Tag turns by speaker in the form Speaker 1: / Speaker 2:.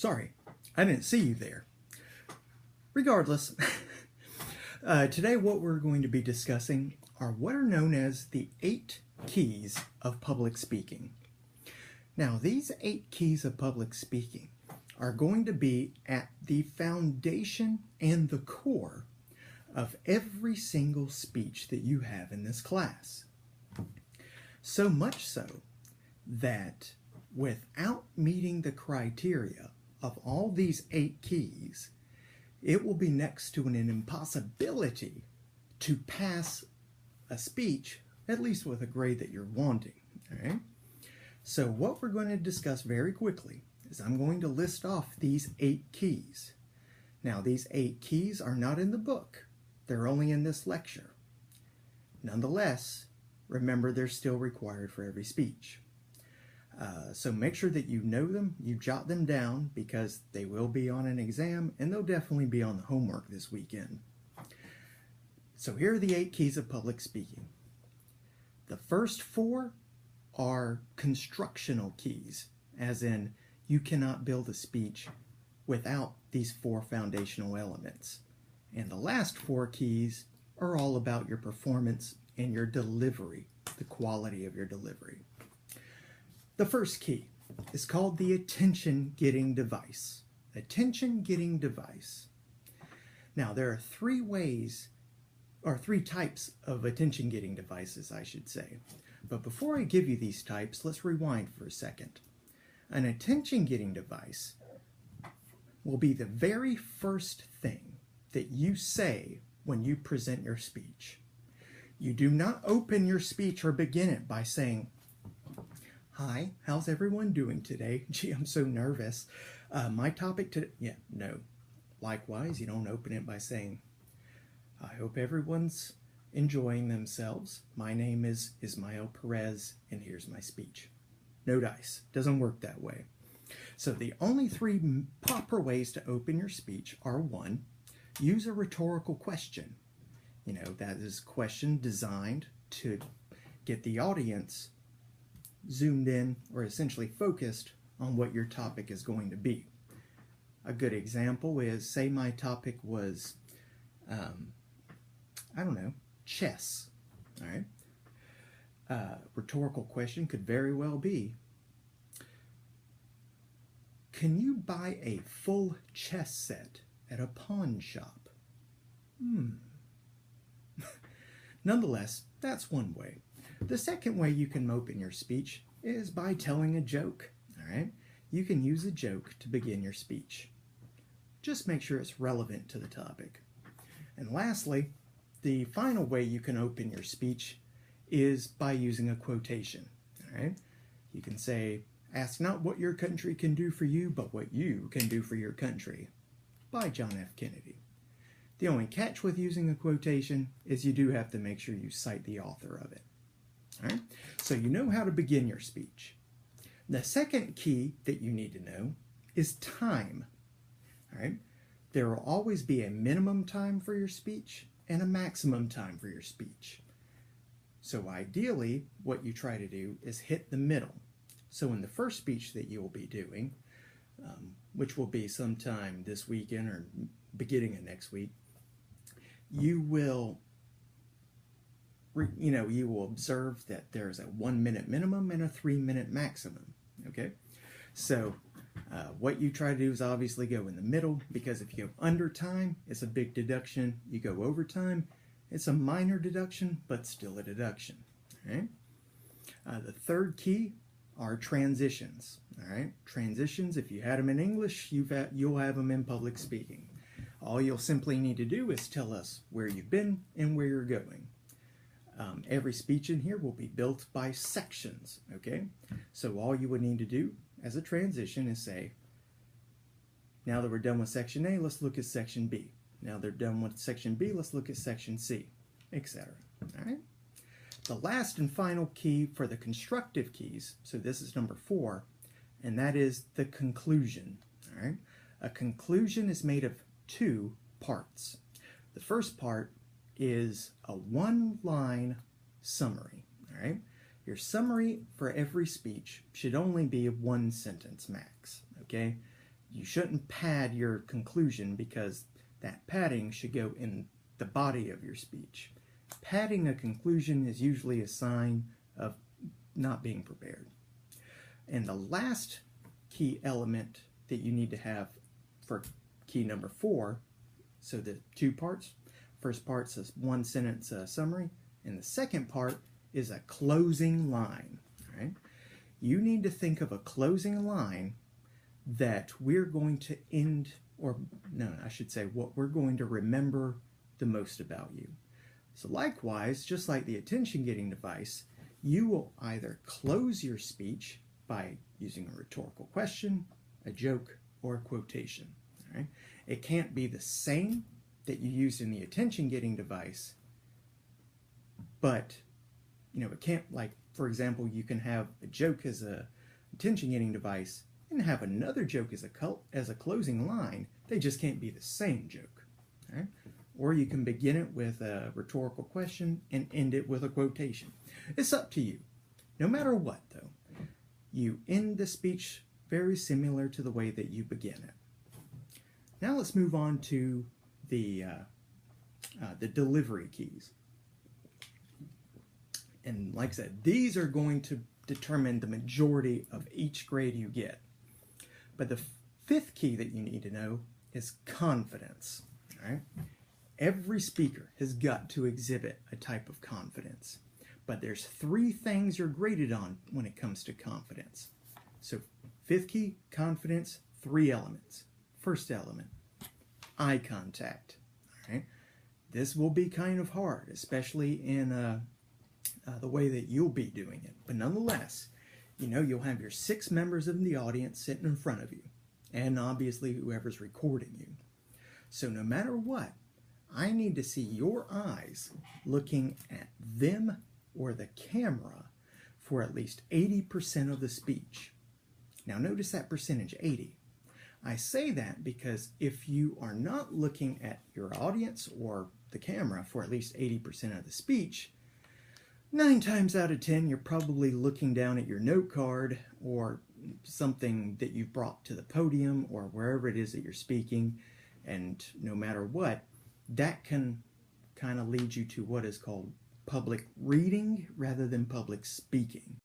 Speaker 1: Sorry, I didn't see you there. Regardless, today what we're going to be discussing are what are known as the 8 keys of public speaking. Now, these 8 keys of public speaking are going to be at the foundation and the core of every single speech that you have in this class. So much so that without meeting the criteria of all these 8 keys, it will be next to an impossibility to pass a speech, at least with a grade that you're wanting. All right? So what we're going to discuss very quickly is I'm going to list off these 8 keys. Now, these 8 keys are not in the book. They're only in this lecture. Nonetheless, remember they're still required for every speech. So make sure that you know them, you jot them down, because they will be on an exam and they'll definitely be on the homework this weekend. So here are the 8 keys of public speaking. The first 4 are constructional keys, as in you cannot build a speech without these 4 foundational elements. And the last 4 keys are all about your performance and your delivery, the quality of your delivery. The first key is called the attention-getting device. Attention-getting device. Now, there are 3 ways, or 3 types of attention-getting devices, I should say. But before I give you these types, let's rewind for a second. An attention-getting device will be the very first thing that you say when you present your speech. You do not open your speech or begin it by saying, "Hi, how's everyone doing today? Gee, I'm so nervous. My topic today..." Yeah, no. Likewise, you don't open it by saying, "I hope everyone's enjoying themselves. My name is Ismael Perez, and here's my speech." No dice. Doesn't work that way. So the only 3 proper ways to open your speech are: 1, use a rhetorical question. You know, that is a question designed to get the audience zoomed in, or essentially focused on what your topic is going to be. A good example is, say my topic was, I don't know, chess. All right. Rhetorical question could very well be, can you buy a full chess set at a pawn shop? Nonetheless, that's one way. The second way you can open your speech is by telling a joke. All right? You can use a joke to begin your speech. Just make sure it's relevant to the topic. And lastly, the final way you can open your speech is by using a quotation. All right? You can say, "Ask not what your country can do for you, but what you can do for your country," by John F. Kennedy. The only catch with using a quotation is you do have to make sure you cite the author of it. All right? So you know how to begin your speech. The second key that you need to know is time. All right? There will always be a minimum time for your speech and a maximum time for your speech. So ideally, what you try to do is hit the middle. So in the first speech that you will be doing, which will be sometime this weekend or beginning of next week, you will observe that there's a 1-minute minimum and a 3-minute maximum. Okay, so what you try to do is obviously go in the middle, because if you go under time, it's a big deduction. You go over time, it's a minor deduction, but still a deduction. All right. The third key are transitions. All right, transitions. If you had them in English, you'll have them in public speaking. All you'll simply need to do is tell us where you've been and where you're going. Every speech in here will be built by sections, okay? So all you would need to do as a transition is say, now that we're done with section A, let's look at section B. Now they're done with section B, let's look at section C, etc. All right? The last and final key for the constructive keys, so this is number 4, and that is the conclusion. All right? A conclusion is made of 2 parts. The first part is a 1-line summary. All right? Your summary for every speech should only be 1 sentence max. Okay? you shouldn't pad your conclusion, because that padding should go in the body of your speech. Padding a conclusion is usually a sign of not being prepared. And the last key element that you need to have for key number 4, so the 2 parts, first part's a one sentence summary, and the second part is a closing line. All right? You need to think of a closing line that we're going to end, or no, I should say what we're going to remember the most about you. So likewise, just like the attention-getting device, you will either close your speech by using a rhetorical question, a joke, or a quotation. All right? It can't be the same that you used in the attention-getting device, but it can't, like, for example, you can have a joke as a attention-getting device and have another joke as a closing line. They just can't be the same joke. All right? Or you can begin it with a rhetorical question and end it with a quotation. It's up to you. No matter what, though, you end the speech very similar to the way that you begin it. Now let's move on to the delivery keys. And like I said, these are going to determine the majority of each grade you get. But the 5th key that you need to know is confidence. All right? Every speaker has got to exhibit a type of confidence. But there's 3 things you're graded on when it comes to confidence. So 5th key, confidence, 3 elements. First element, eye contact. All right? This will be kind of hard, especially in the way that you'll be doing it. But nonetheless, you'll have your 6 members of the audience sitting in front of you, and obviously whoever's recording you. So no matter what, I need to see your eyes looking at them or the camera for at least 80% of the speech. Now notice that percentage, 80. I say that because if you are not looking at your audience or the camera for at least 80% of the speech, 9 times out of 10 you're probably looking down at your note card or something that you've brought to the podium or wherever it is that you're speaking, and no matter what, that can kind of lead you to what is called public reading rather than public speaking.